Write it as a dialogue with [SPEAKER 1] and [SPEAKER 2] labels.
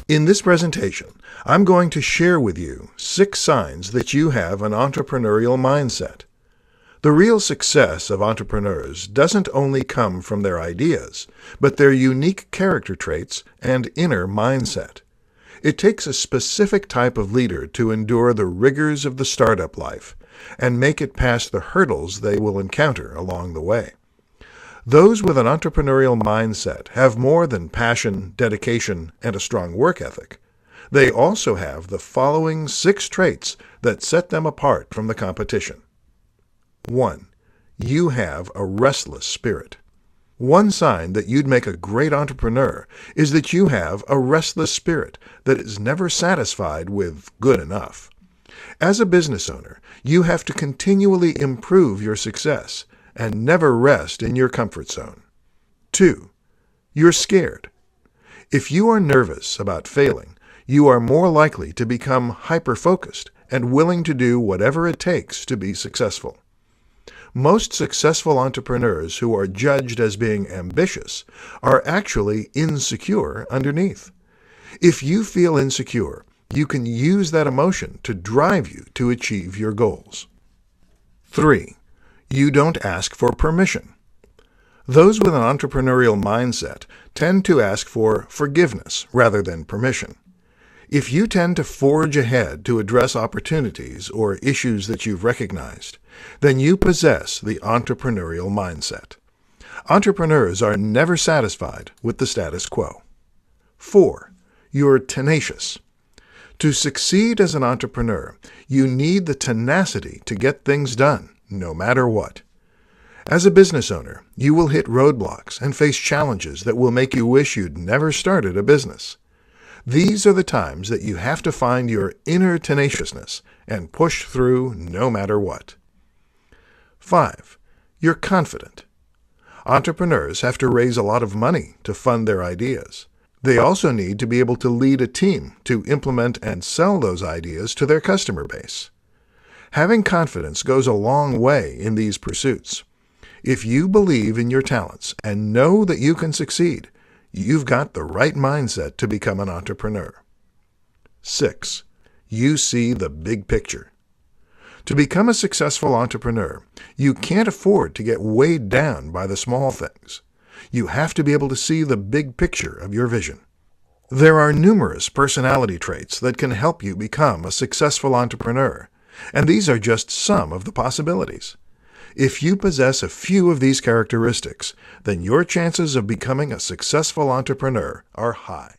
[SPEAKER 1] In this presentation, I'm going to share with you 6 signs that you have an entrepreneurial mindset. The real success of entrepreneurs doesn't only come from their ideas, but their unique character traits and inner mindset. It takes a specific type of leader to endure the rigors of the startup life and make it past the hurdles they will encounter along the way. Those with an entrepreneurial mindset have more than passion, dedication, and a strong work ethic. They also have the following 6 traits that set them apart from the competition. 1. You have a restless spirit. One sign that you'd make a great entrepreneur is that you have a restless spirit that is never satisfied with good enough. As a business owner, you have to continually improve your success and never rest in your comfort zone. 2. You're scared. If you are nervous about failing, you are more likely to become hyper-focused and willing to do whatever it takes to be successful. Most successful entrepreneurs who are judged as being ambitious are actually insecure underneath. If you feel insecure, you can use that emotion to drive you to achieve your goals. 3. You don't ask for permission. Those with an entrepreneurial mindset tend to ask for forgiveness rather than permission. If you tend to forge ahead to address opportunities or issues that you've recognized, then you possess the entrepreneurial mindset. Entrepreneurs are never satisfied with the status quo. 4. You're tenacious. To succeed as an entrepreneur, you need the tenacity to get things done, no matter what. As a business owner, you will hit roadblocks and face challenges that will make you wish you'd never started a business. These are the times that you have to find your inner tenaciousness and push through no matter what. 5. You're confident. Entrepreneurs have to raise a lot of money to fund their ideas. They also need to be able to lead a team to implement and sell those ideas to their customer base. Having confidence goes a long way in these pursuits. If you believe in your talents and know that you can succeed, you've got the right mindset to become an entrepreneur. 6. You see the big picture. To become a successful entrepreneur, you can't afford to get weighed down by the small things. You have to be able to see the big picture of your vision. There are numerous personality traits that can help you become a successful entrepreneur, and these are just some of the possibilities. If you possess a few of these characteristics, then your chances of becoming a successful entrepreneur are high.